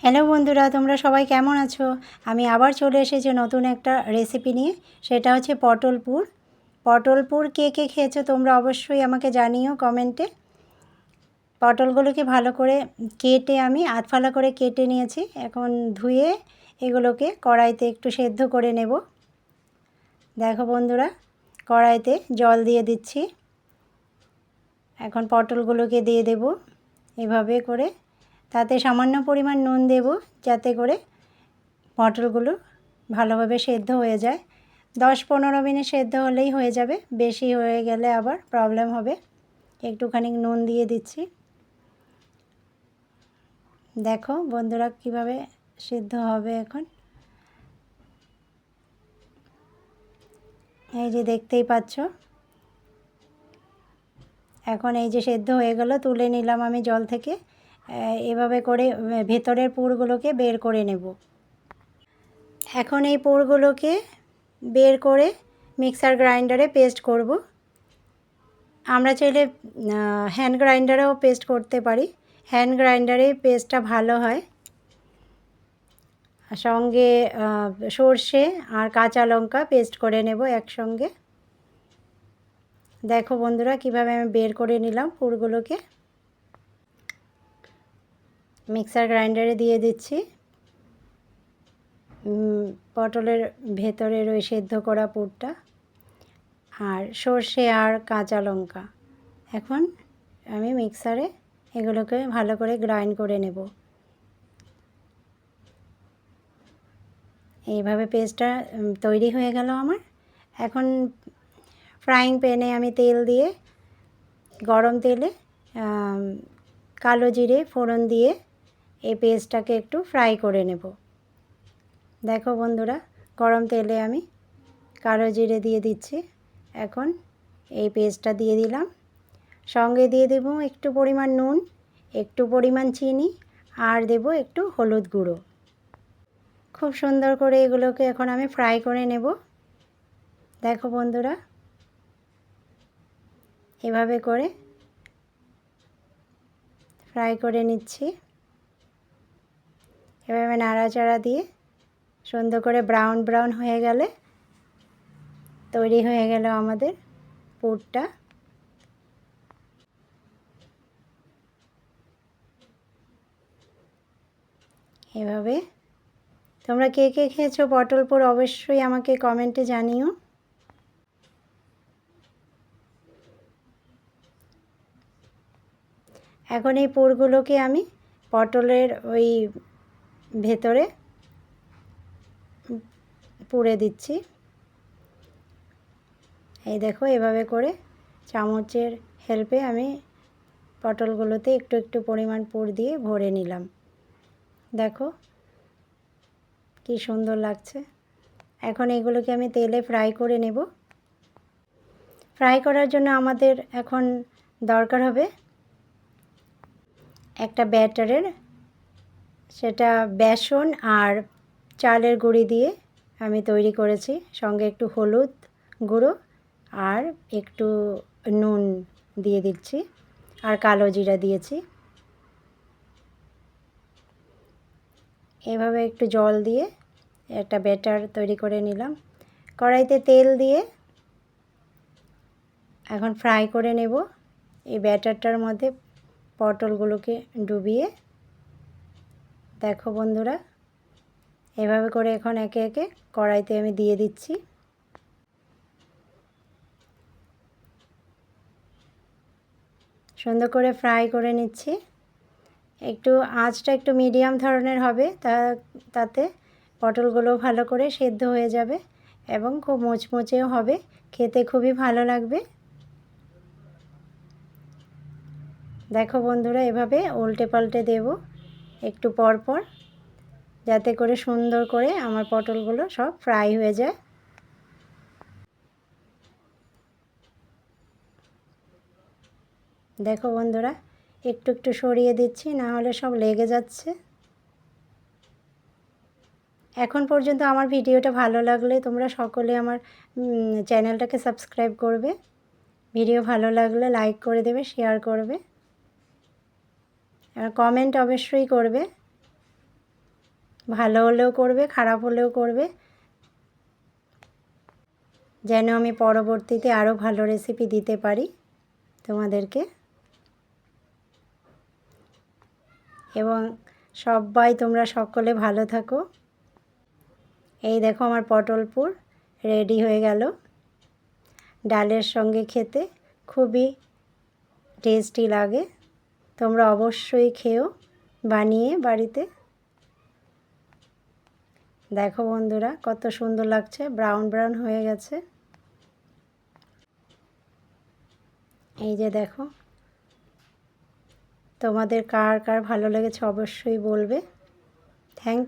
Hello বন্ধুরা, তোমরা সবাই কেমন আছো? আমি আবার চলে এসেছি নতুন একটা রেসিপি নিয়ে। সেটা হচ্ছে পটল পুর। পটল পুর কে কে খেয়েছো তোমরা অবশ্যই আমাকে জানিও কমেন্টে। পটলগুলোকে ভালো করে কেটে আমি আধফালা করে কেটে নিয়েছি। এখন ধুয়ে এগুলোকে কড়াইতে একটু সেদ্ধ করে নেব। দেখো বন্ধুরা, কড়াইতে জল দিয়ে দিচ্ছি। এখন পটলগুলোকে দিয়ে দেব এভাবে করে। তাতে সামান্য পরিমাণ নুন দেব, যাতে করে পটলগুলো ভালোভাবে সেদ্ধ হয়ে যায়। 10-15 মিনিট সেদ্ধ হলেই হয়ে যাবে, বেশি হয়ে গেলে আবার প্রবলেম হবে। একটুখানি নুন দিয়ে দিচ্ছি। দেখো বন্ধুরা কিভাবে সিদ্ধ হবে এখন। এই যে দেখতেই পাচ্ছ, এখন এই যে সেদ্ধ হয়ে গেল, তুলে নিলাম আমি জল থেকে। এভাবে করে ভেতরের পুরগুলোকে বের করে নেব। এখন এই পুরগুলোকে বের করে মিক্সার গ্রাইন্ডারে পেস্ট করব। আমরা চাইলে হ্যান্ড গ্রাইন্ডারেও পেস্ট করতে পারি। হ্যান্ড গ্রাইন্ডারে পেস্টটা ভালো হয়। সঙ্গে সর্ষে আর কাঁচা লঙ্কা পেস্ট করে নেব একসঙ্গে। দেখো বন্ধুরা কিভাবে আমি বের করে নিলাম পুরগুলোকে। মিক্সার গ্রাইন্ডারে দিয়ে দিচ্ছি পটলের ভেতরের ওই সেদ্ধ করা পুরটা আর সর্ষে আর কাঁচা লঙ্কা। এখন আমি মিক্সারে এগুলোকে ভালো করে গ্রাইন্ড করে নেব। এইভাবে পেস্টটা তৈরি হয়ে গেল আমার। এখন ফ্রাইং প্যানে আমি তেল দিয়ে, গরম তেলে কালো জিরে ফোড়ন দিয়ে এই পেস্টটাকে একটু ফ্রাই করে নেব। দেখো বন্ধুরা, গরম তেলে আমি কালো জিরে দিয়ে দিচ্ছি। এখন এই পেস্টটা দিয়ে দিলাম। সঙ্গে দিয়ে দেব একটু পরিমাণ নুন, একটু পরিমাণ চিনি আর দেব একটু হলুদ গুঁড়ো। খুব সুন্দর করে এগুলোকে এখন আমি ফ্রাই করে নেব। দেখো বন্ধুরা, এভাবে করে ফ্রাই করে নিচ্ছি। এভাবে নাড়াচাড়া দিয়ে সুন্দর করে ব্রাউন ব্রাউন হয়ে গেলে তৈরি হয়ে গেল আমাদের পুরটা। এভাবে তোমরা কে কে খেয়েছো পটল পুর অবশ্যই আমাকে কমেন্টে জানিও। এখন এই পুরগুলোকে আমি পটলের ওই ভেতরে পুরে দিচ্ছি। এই দেখো এভাবে করে চামচের হেল্পে আমি পটলগুলোতে একটু একটু পরিমাণ পুর দিয়ে ভরে নিলাম। দেখো কি সুন্দর লাগছে। এখন এগুলোকে আমি তেলে ফ্রাই করে নেব। ফ্রাই করার জন্য আমাদের এখন দরকার হবে একটা ব্যাটারের। সেটা বেসন আর চালের গুঁড়ি দিয়ে আমি তৈরি করেছি। সঙ্গে একটু হলুদ গুঁড়ো আর একটু নুন দিয়ে দিচ্ছি আর কালো জিরা দিয়েছি। এভাবে একটু জল দিয়ে একটা ব্যাটার তৈরি করে নিলাম। কড়াইতে তেল দিয়ে এখন ফ্রাই করে নেব। এই ব্যাটারটার মধ্যে পটলগুলোকে ডুবিয়ে। দেখো বন্ধুরা, এভাবে করে এখন একে একে কড়াইতে আমি দিয়ে দিচ্ছি। সুন্দর করে ফ্রাই করে নিচ্ছি। একটু আঁচটা একটু মিডিয়াম ধরনের হবে, তাতে পটলগুলো ভালো করে সেদ্ধ হয়ে যাবে এবং খুব মুচমুচেও হবে, খেতে খুবই ভালো লাগবে। দেখো বন্ধুরা, এভাবে উল্টে পাল্টে দেব একটু পর পর, যাতে করে সুন্দর করে আমার পটলগুলো সব ফ্রাই হয়ে যায়। দেখো বন্ধুরা, একটু একটু সরিয়ে দিচ্ছি, না হলে সব লেগে যাচ্ছে। এখন পর্যন্ত আমার ভিডিওটা ভালো লাগলে তোমরা সকলে আমার চ্যানেলটাকে সাবস্ক্রাইব করবে। ভিডিও ভালো লাগলে লাইক করে দেবে, শেয়ার করবে আর কমেন্ট অবশ্যই করবে। ভালো হলেও করবে, খারাপ হলেও করবে, যেন আমি পরবর্তীতে আরও ভালো রেসিপি দিতে পারি তোমাদেরকে। এবং সবাই তোমরা সকলে ভালো থাকো। এই দেখো আমার পটল পুর রেডি হয়ে গেল। ডালের সঙ্গে খেতে খুবই টেস্টি লাগে। তোমরা অবশ্যই খেও বানিয়ে বাড়িতে। দেখো বন্ধুরা কত সুন্দর লাগছে, ব্রাউন ব্রাউন হয়ে গেছে। এই যে দেখো, তোমাদের কার কার ভালো লেগেছে অবশ্যই বলবে। Thank you.